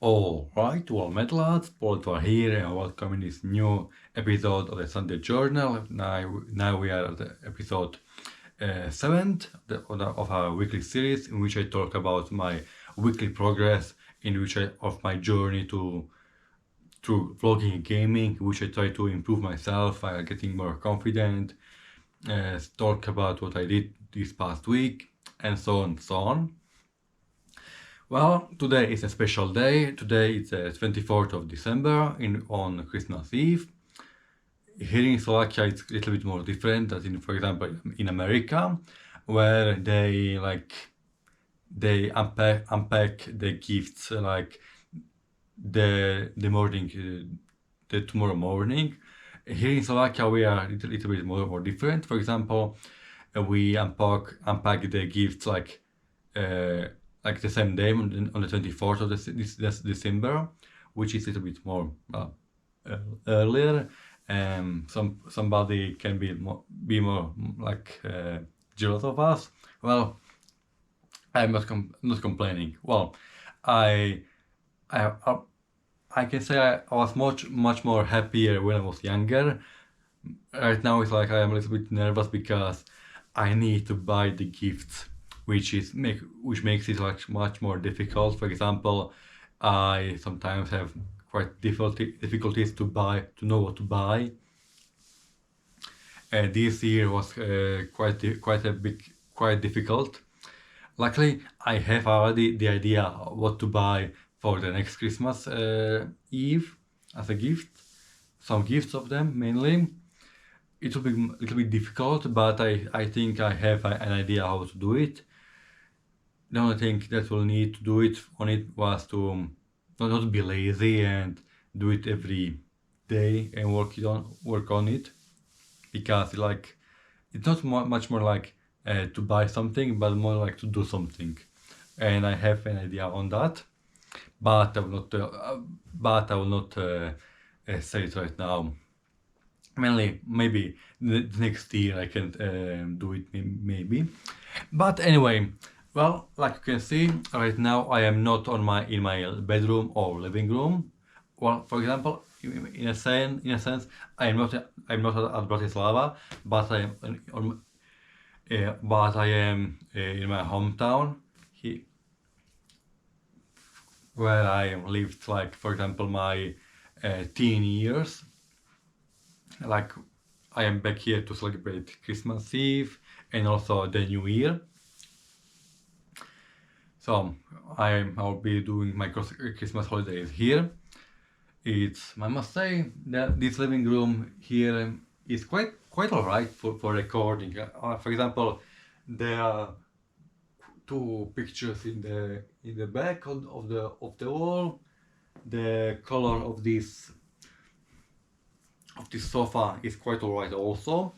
Alright, well, Metalads, PolyTovar here, and welcome in this new episode of the Sunday Journal. Now we are at the episode 7th of our weekly series, in which I talk about my weekly progress, of my journey through vlogging and gaming, in which I try to improve myself, getting more confident, talk about what I did this past week, and so on and so on. Well, today is a special day. Today is the 24th of December on Christmas Eve. Here in Slovakia it's a little bit more different than for example, in America, where they unpack the gifts the tomorrow morning. Here in Slovakia we are a little bit more different. For example, we unpack the gifts like the same day on the 24th of this December, which is a little bit more earlier. Somebody can be more jealous of us. Well, I'm not complaining. Well, I can say I was much more happier when I was younger. Right now it's like I am a little bit nervous because I need to buy the gifts, which makes it much more difficult. For example, I sometimes have quite difficulties to know what to buy. This year was quite difficult. Luckily, I have already the idea what to buy for the next Christmas Eve as a gift. Some gifts of them mainly. It will be a little bit difficult, but I think I have an idea how to do it. The only thing that we'll need to do was to not be lazy and do it every day and work on it, because it's not much more like to buy something, but more like to do something. And I have an idea on that, but I will not say it right now. Mainly, maybe the next year I can do it, maybe. But anyway, well, like you can see, right now I am not in my bedroom or living room. Well, for example, in a sense, I am not at Bratislava, but I am in my hometown, where I lived, for example, my teen years. I am back here to celebrate Christmas Eve and also the New Year. So I'll be doing my Christmas holidays here. I must say that this living room here is quite alright for recording. For example, there are two pictures in the back of the wall. The color of this sofa is quite alright also.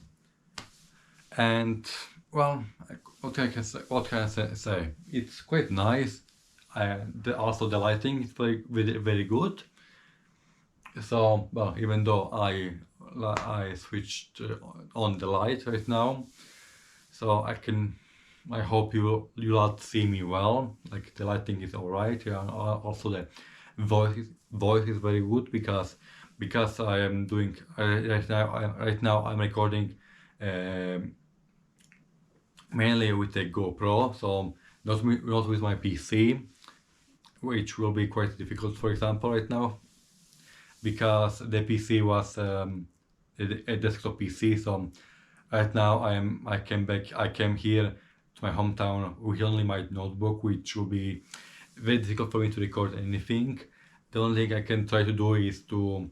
And well, what can I say? It's quite nice. Also the lighting is very good. So, well, even though I switched on the light right now, so I hope you all see me well. Like the lighting is alright. Yeah, also the voice is very good because I am doing right now I'm recording mainly with a GoPro, so not with my PC, which will be quite difficult, for example, right now, because the PC was a desktop PC. So right now I came here to my hometown with only my notebook, which will be very difficult for me to record anything. The only thing I can try to do is to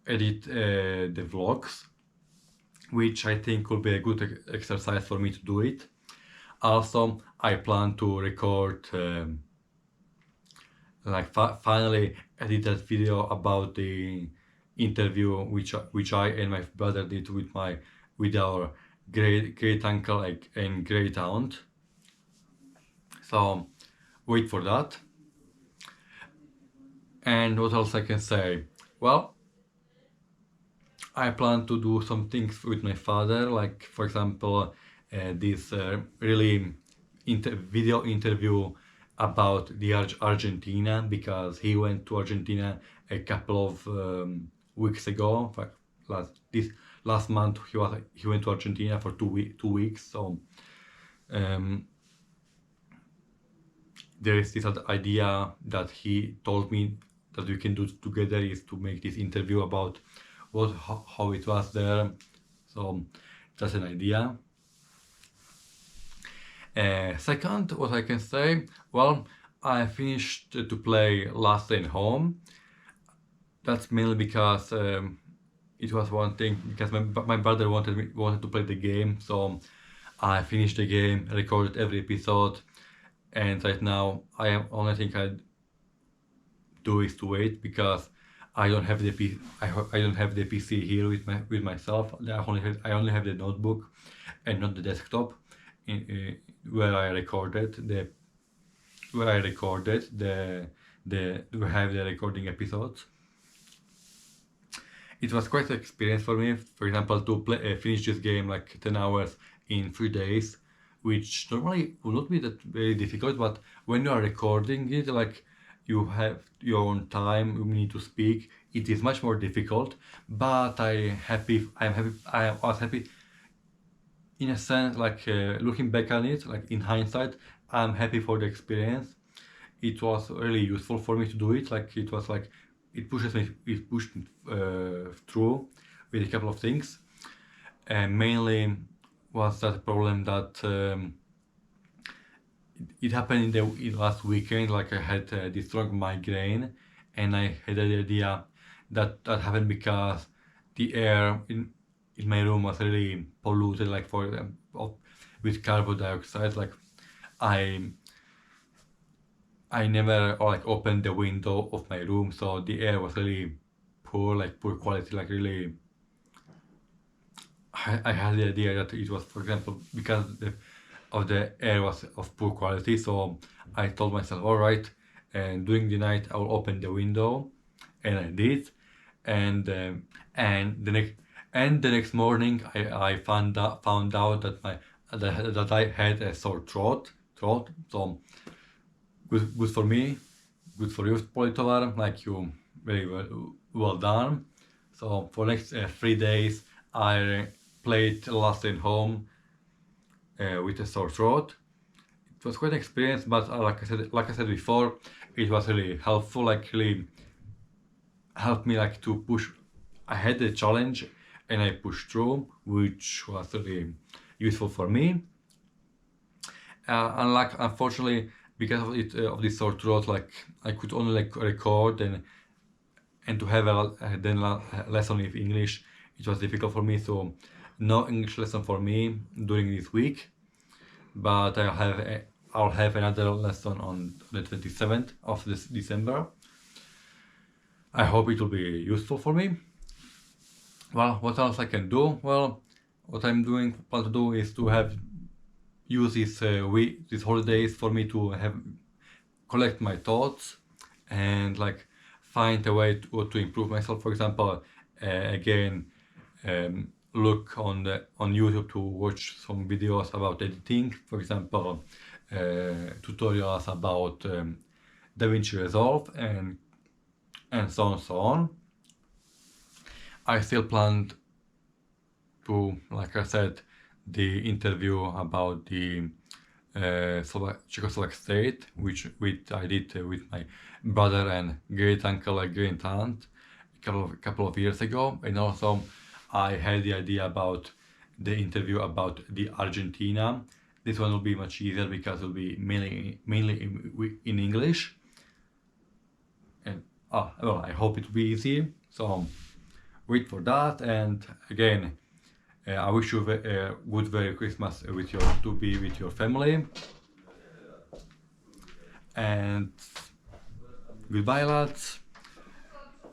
edit the vlogs, which I think will be a good exercise for me to do it. Also, I plan to record finally edit that video about the interview which I and my brother did with our great uncle and great aunt. So wait for that. And what else I can say? Well, I plan to do some things with my father, like for example this really video interview about the Argentina, because he went to Argentina a couple of weeks ago. In fact, last month he went to Argentina for 2 weeks. So there is this other idea that he told me that we can do together, is to make this interview about how it was there. So that's an idea. Second, what I can say, well, I finished to play Last Day Home. That's mainly because it was one thing, because my brother wanted to play the game, so I finished the game, recorded every episode, and right now only thing I do is to wait, because I don't have the PC here with myself. I only have the notebook and not the desktop where I recorded we have the recording episodes. It was quite an experience for me, for example, to finish this game like 10 hours in 3 days, which normally would not be that very difficult, but when you are recording it, like you have your own time, you need to speak, it is much more difficult. But I was happy in a sense, like looking back on it, like in hindsight, I'm happy for the experience. It was really useful for me to do it. Like it pushed me through with a couple of things. Mainly was that problem that it happened in last weekend. Like I had this strong migraine, and I had the idea that happened because the air in my room was really polluted, like with carbon dioxide. Like I never opened the window of my room, so the air was really poor quality, like really. I had the idea that it was, for example, because of the air was of poor quality, so I told myself, all right, and during the night I will open the window, and I did, and the next morning I found out that that I had a sore throat. So good for me, good for you, PolyTovar. Like you, very well done. So for next 3 days I played Last Day Home with a sore throat. It was quite an experience, but like I said before, it was really helpful. Like really helped me to push. I had a challenge and I pushed through, which was really useful for me. And unfortunately, because of this sore throat, I could only record and to have a lesson with English, it was difficult for me. So no English lesson for me during this week, but I'll have another lesson on the 27th of this December. I hope it will be useful for me. Well, what else I can do? Well, what I'm plan to do is to use these holidays for me to collect my thoughts and find a way to improve myself. For example, again, look on YouTube to watch some videos about editing. For example, tutorials about DaVinci Resolve and so on. I still planned to, like I said, the interview about the Czechoslovak state, which I did with my brother and great uncle and great aunt a couple of years ago. And also I had the idea about the interview about the Argentina. This one will be much easier because it will be mainly in English. And well, I hope it will be easy. So wait for that. And again, I wish you a good Merry Christmas to be with your family. And goodbye, lads.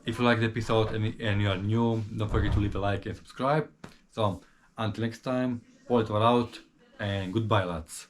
If you like the episode and you are new, don't forget to leave a like and subscribe. So until next time, PolyTovar out, and goodbye, lads.